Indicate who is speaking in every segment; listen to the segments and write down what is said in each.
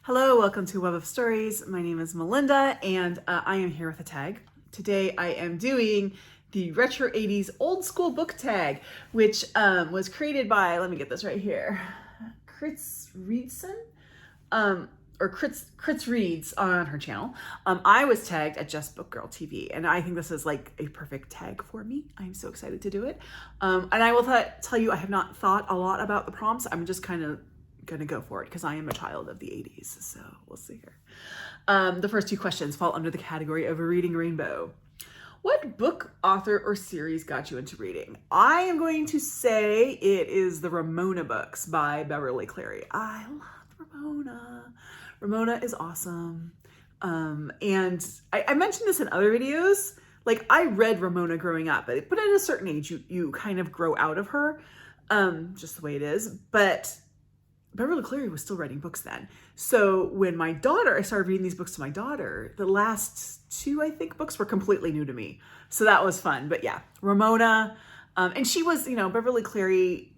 Speaker 1: Hello, welcome to Web of Stories. My name is Melinda and I am here with a tag. Today I am doing the Retro 80s Old School Book Tag, which was created by, let me get this right here, Kritz Reedson, or Kritz Reads on her channel. I was tagged at Just Book Girl TV, and I think this is like a perfect tag for me. I'm so excited to do it. And I will tell you, I have not thought a lot about the prompts. I'm just kind of gonna go for it because I am a child of the 80s, so we'll see here. The first two questions fall under the category of a reading rainbow. What book, author, or series got you into reading? I am going to say it is the Ramona books by Beverly Cleary. I love Ramona. Ramona is awesome. And I mentioned this in other videos. Like, I read Ramona growing up, but at a certain age, you kind of grow out of her, just the way it is. But Beverly Cleary was still writing books then. So when I started reading these books to my daughter, the last two, I think, books were completely new to me. So that was fun. But yeah, Ramona, and she was, Beverly Cleary,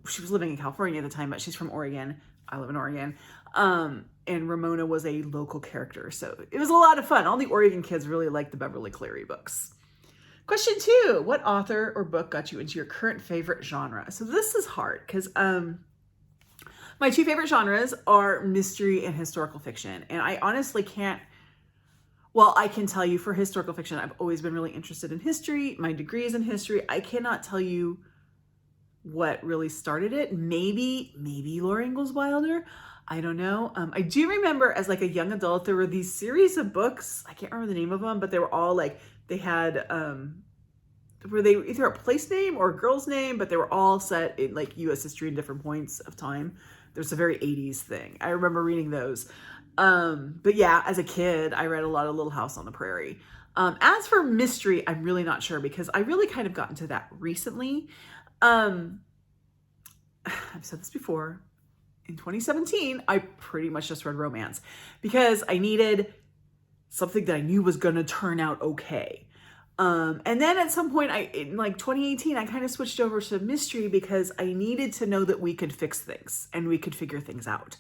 Speaker 1: she was living in California at the time, but she's from Oregon. I live in Oregon. And Ramona was a local character. So it was a lot of fun. All the Oregon kids really liked the Beverly Cleary books. Question 2, what author or book got you into your current favorite genre? So this is hard because, my two favorite genres are mystery and historical fiction. And I honestly can't, well, I can tell you for historical fiction, I've always been really interested in history. My degree is in history. I cannot tell you what really started it. Maybe Laura Ingalls Wilder. I don't know. I do remember as like a young adult, there were these series of books. I can't remember the name of them, but they were all like, they had, were they either a place name or a girl's name, but they were all set in like US history in different points of time. There's a very 80s thing. I remember reading those. But yeah, as a kid, I read a lot of Little House on the Prairie. As for mystery, I'm really not sure because I really kind of got into that recently. I've said this before. In 2017, I pretty much just read romance because I needed something that I knew was going to turn out okay. And then at some point in like 2018, I kind of switched over to mystery because I needed to know that we could fix things and we could figure things out.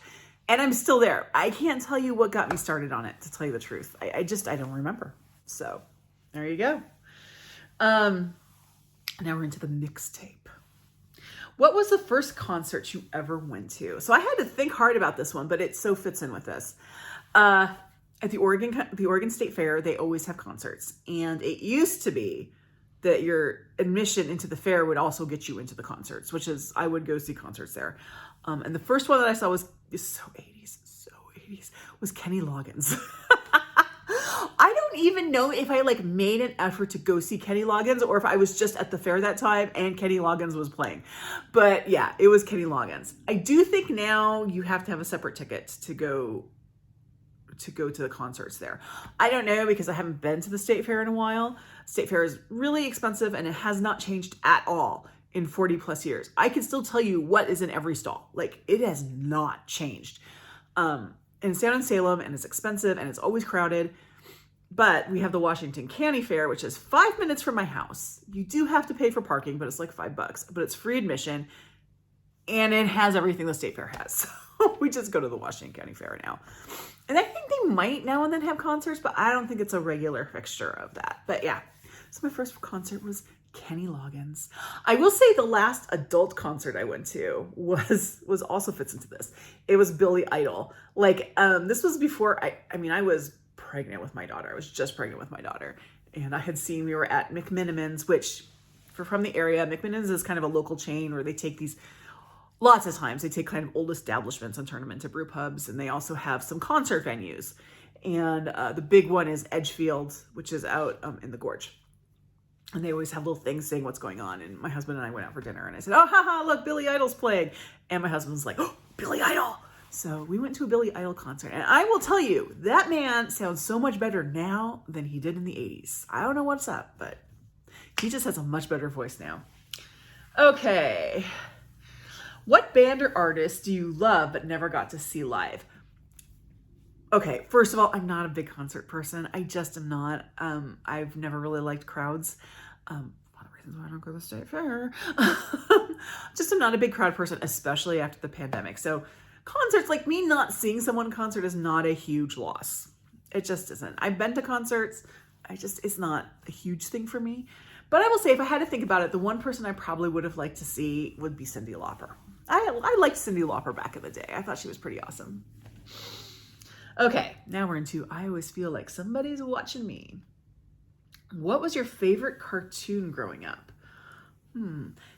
Speaker 1: And I'm still there. I can't tell you what got me started on it, to tell you the truth. I don't remember. So there you go. Now we're into the mixtape. What was the first concert you ever went to? So I had to think hard about this one, but it so fits in with this. At the Oregon State Fair, they always have concerts. And it used to be that your admission into the fair would also get you into the concerts, which is, I would go see concerts there. And the first one that I saw was so 80s, was Kenny Loggins. I don't even know if I like made an effort to go see Kenny Loggins or if I was just at the fair that time and Kenny Loggins was playing. But yeah, it was Kenny Loggins. I do think now you have to have a separate ticket to go to the concerts there. I don't know because I haven't been to the State Fair in a while. State Fair is really expensive and it has not changed at all in 40 plus years. I can still tell you what is in every stall. Like, it has not changed. And it's down in Salem and it's expensive and it's always crowded. But we have the Washington County Fair, which is 5 minutes from my house. You do have to pay for parking, but it's like $5, but it's free admission and it has everything the State Fair has. So we just go to the Washington County Fair now. And I think they might now and then have concerts, but I don't think it's a regular fixture of that. But yeah, so my first concert was Kenny Loggins. I will say the last adult concert I went to was also fits into this. It was Billy Idol. Like, this was before I was pregnant with my daughter. I was just pregnant with my daughter. And we were at McMenamins, which from the area, McMenamins is kind of a local chain where they take these, lots of times they take kind of old establishments and turn them into brew pubs. And they also have some concert venues. And the big one is Edgefield, which is out in the Gorge. And they always have little things saying what's going on. And my husband and I went out for dinner and I said, oh, haha, look, Billy Idol's playing. And my husband's like, oh, Billy Idol. So we went to a Billy Idol concert. And I will tell you, that man sounds so much better now than he did in the 80s. I don't know what's up, but he just has a much better voice now. Okay. What band or artist do you love but never got to see live? Okay, first of all, I'm not a big concert person. I just am not. I've never really liked crowds. One of the reasons why I don't go to the State Fair. Just am not a big crowd person, especially after the pandemic. So concerts, like me not seeing someone in concert is not a huge loss. It just isn't. I've been to concerts. It's not a huge thing for me. But I will say, if I had to think about it, the one person I probably would have liked to see would be Cyndi Lauper. I liked Cyndi Lauper back in the day. I thought she was pretty awesome. Okay, now we're into I always feel like somebody's watching me. What was your favorite cartoon growing up?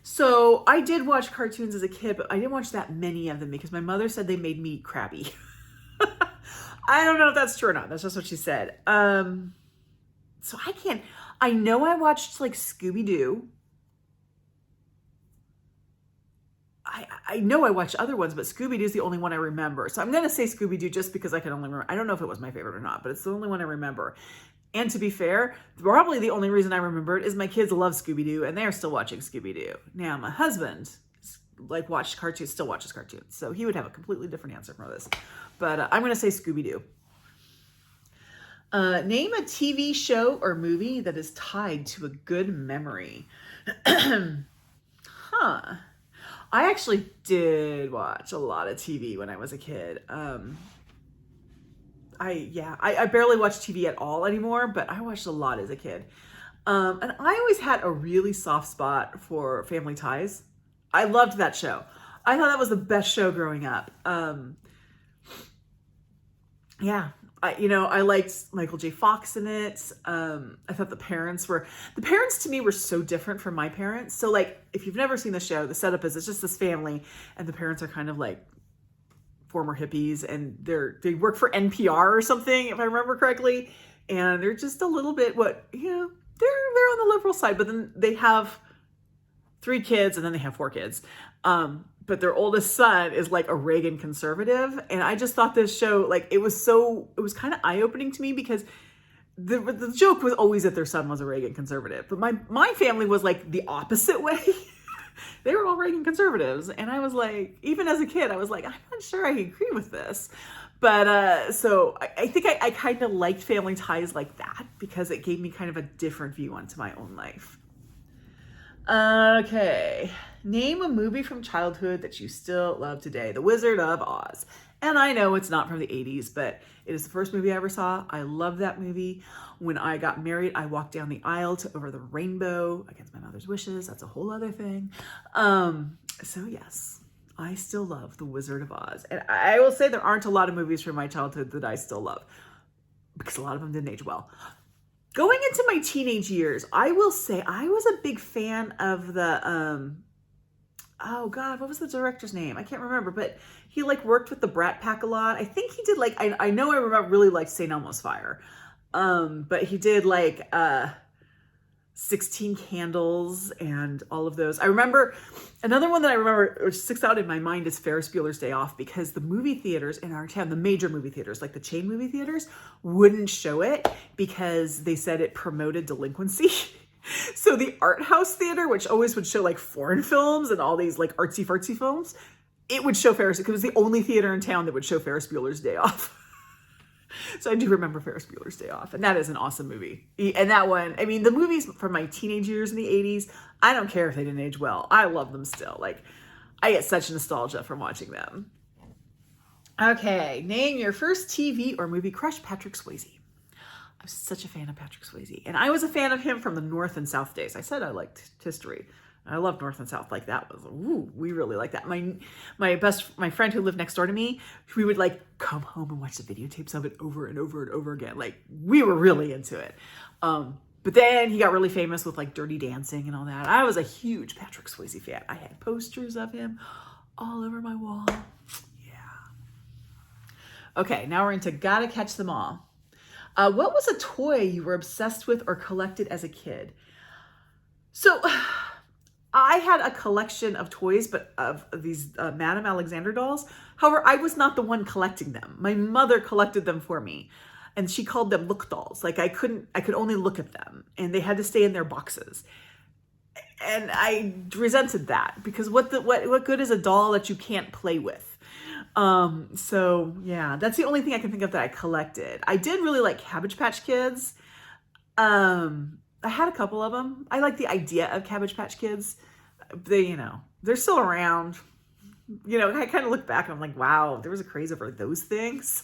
Speaker 1: So I did watch cartoons as a kid, but I didn't watch that many of them because my mother said they made me crabby. I don't know if that's true or not. That's just what she said. So I know I watched like Scooby-Doo. I know I watched other ones, but Scooby-Doo is the only one I remember. So I'm going to say Scooby-Doo just because I can only remember. I don't know if it was my favorite or not, but it's the only one I remember. And to be fair, probably the only reason I remember it is my kids love Scooby-Doo and they're still watching Scooby-Doo. Now, my husband like watched cartoons, still watches cartoons. So he would have a completely different answer for this. But I'm going to say Scooby-Doo. Name a TV show or movie that is tied to a good memory. I actually did watch a lot of TV when I was a kid. I barely watch TV at all anymore, but I watched a lot as a kid. And I always had a really soft spot for Family Ties. I loved that show. I thought that was the best show growing up. I liked Michael J. Fox in it. I thought the parents to me were so different from my parents. So like, if you've never seen the show, the setup is it's just this family and the parents are kind of like former hippies and they work for NPR or something, if I remember correctly. And they're just a little bit they're on the liberal side, but then they have 3 kids and then they have 4 kids. But their oldest son is like a Reagan conservative. And I just thought this show, like, it was kind of eye-opening to me because the joke was always that their son was a Reagan conservative. But my family was like the opposite way. They were all Reagan conservatives. And I was like, even as a kid, I was like, I'm not sure I agree with this. But so I think I kind of liked Family Ties like that because it gave me kind of a different view onto my own life. Okay. Name a movie from childhood that you still love today. The Wizard of Oz. And I know it's not from the 80s, but it is the first movie I ever saw. I love that movie. When I got married, I walked down the aisle to Over the Rainbow against my mother's wishes. That's a whole other thing. So yes, I still love The Wizard of Oz. And I will say there aren't a lot of movies from my childhood that I still love because a lot of them didn't age well. Going into my teenage years, I will say I was a big fan of the, oh God, what was the director's name? I can't remember, but he like worked with the Brat Pack a lot. I think he did like, I know I remember really liked St. Elmo's Fire. But he did like, 16 Candles and all of those. I remember another one that I remember which sticks out in my mind is Ferris Bueller's Day Off because the movie theaters in our town, the major movie theaters, like the chain movie theaters, wouldn't show it because they said it promoted delinquency. So the art house theater, which always would show like foreign films and all these like artsy fartsy films, it would show Ferris because it was the only theater in town that would show Ferris Bueller's Day Off. So I do remember Ferris Bueller's Day Off, and that is an awesome movie. And that one, I mean, the movies from my teenage years in the 80s, I don't care if they didn't age well. I love them still. Like, I get such nostalgia from watching them. Okay, name your first TV or movie crush. Patrick Swayze. I was such a fan of Patrick Swayze, and I was a fan of him from the North and South days. I said I liked history. I love North and South. Like that was, we really like that. My friend who lived next door to me, we would like come home and watch the videotapes of it over and over and over again. Like we were really into it. But then he got really famous with like Dirty Dancing and all that. I was a huge Patrick Swayze fan. I had posters of him all over my wall. Yeah. Okay, now we're into Gotta Catch Them All. What was a toy you were obsessed with or collected as a kid? So I had a collection of toys, but of these Madame Alexander dolls. However, I was not the one collecting them. My mother collected them for me, and she called them look dolls. Like I could only look at them, and they had to stay in their boxes. And I resented that because what good is a doll that you can't play with? So yeah, that's the only thing I can think of that I collected. I did really like Cabbage Patch Kids. I had a couple of them. I like the idea of Cabbage Patch Kids. They're still around. You know, I kind of look back and I'm like, wow, there was a craze over those things.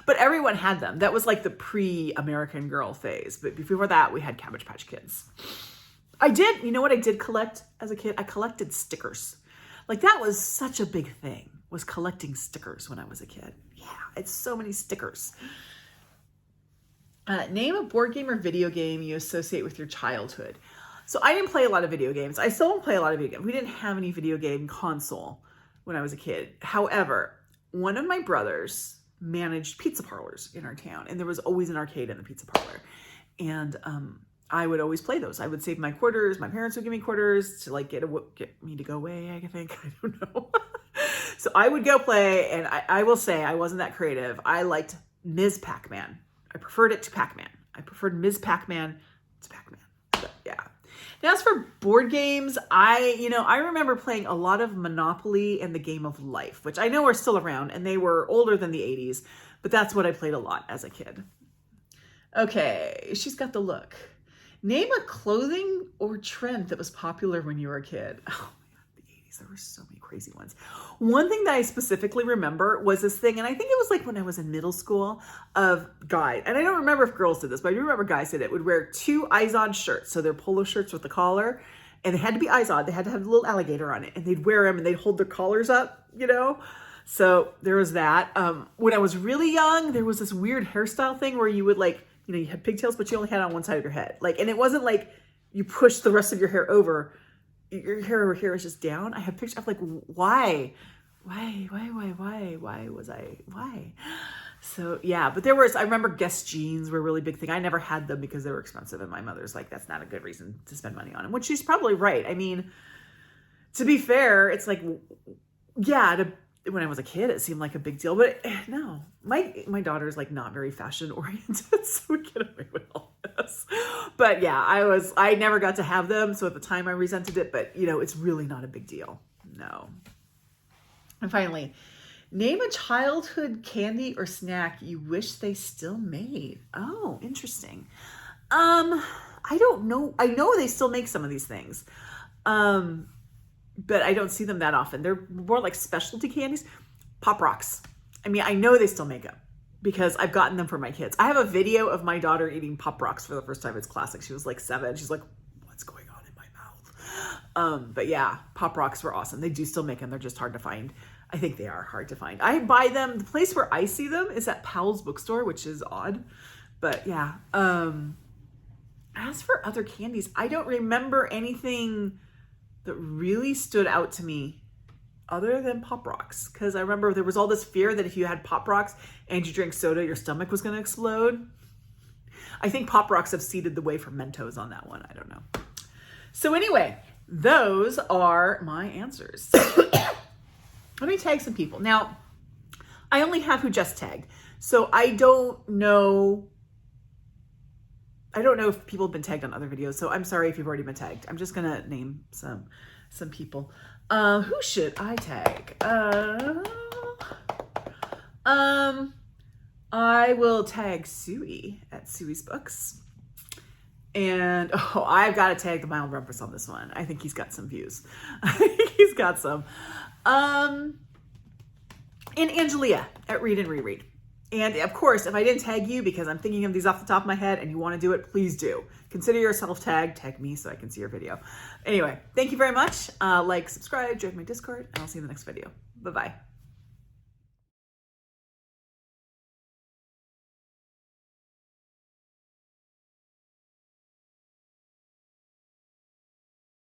Speaker 1: But everyone had them. That was like the pre-American Girl phase. But before that, we had Cabbage Patch Kids. You know what I did collect as a kid? I collected stickers. Like that was such a big thing, was collecting stickers when I was a kid. Yeah, it's so many stickers. Name a board game or video game you associate with your childhood. So I didn't play a lot of video games. I still don't play a lot of video games. We didn't have any video game console when I was a kid. However, one of my brothers managed pizza parlors in our town, and there was always an arcade in the pizza parlor. And I would always play those. I would save my quarters. My parents would give me quarters to like get me to go away, I think. I don't know. So I would go play, and I will say I wasn't that creative. I liked Ms. Pac-Man. I preferred it to Pac-Man. I preferred Ms. Pac-Man to Pac-Man. So, yeah. Now, as for board games, I remember playing a lot of Monopoly and the Game of Life, which I know are still around, and they were older than the 80s, but that's what I played a lot as a kid. Okay, she's got the look. Name a clothing or trend that was popular when you were a kid. Oh, man, the 80s, there were so many crazy ones. One thing that I specifically remember was this thing, and I think it was like when I was in middle school, of guys, and I don't remember if girls did this, but I do remember guys did it, would wear 2 Izod shirts, so they're polo shirts with the collar, and they had to be Izod, they had to have a little alligator on it, and they'd wear them, and they'd hold their collars up, you know? So there was that. When I was really young, there was this weird hairstyle thing where you would like, you know, you had pigtails, but you only had it on one side of your head. Like, and it wasn't like you pushed the rest of your hair over. Your hair over here is just down. I have pictures of like, why? So yeah, but I remember Guess jeans were a really big thing. I never had them because they were expensive, and my mother's like, that's not a good reason to spend money on them, which she's probably right. I mean, to be fair, it's like, yeah, when I was a kid, it seemed like a big deal, but no, my daughter's like not very fashion oriented, so we get away with all this. But yeah, I never got to have them. So at the time I resented it, but you know, it's really not a big deal. No. And finally, name a childhood candy or snack you wish they still made. Oh, interesting. I don't know. I know they still make some of these things. But I don't see them that often. They're more like specialty candies. Pop Rocks. I mean, I know they still make them because I've gotten them for my kids. I have a video of my daughter eating Pop Rocks for the first time. It's classic. She was like 7. She's like, what's going on in my mouth? But yeah, Pop Rocks were awesome. They do still make them. They're just hard to find. I think they are hard to find. I buy them. The place where I see them is at Powell's bookstore, which is odd. But yeah. As for other candies, I don't remember anything that really stood out to me other than Pop Rocks. Because I remember there was all this fear that if you had Pop Rocks and you drank soda, your stomach was going to explode. I think Pop Rocks have seeded the way for Mentos on that one. I don't know. So anyway, those are my answers. Let me tag some people. Now, I only have who just tagged. So I don't know if people have been tagged on other videos, so I'm sorry if you've already been tagged. I'm just gonna name some people. Who should I tag? I will tag Suey at Suey's Books. And I've got to tag the Mild Rumpus on this one. I think he's got some views. I think he's got some. And Angelia at Read and Reread. And of course, if I didn't tag you because I'm thinking of these off the top of my head and you want to do it, please do. Consider yourself tagged. Tag me so I can see your video. Anyway, thank you very much. Like, subscribe, join my Discord, and I'll see you in the next video. Bye-bye.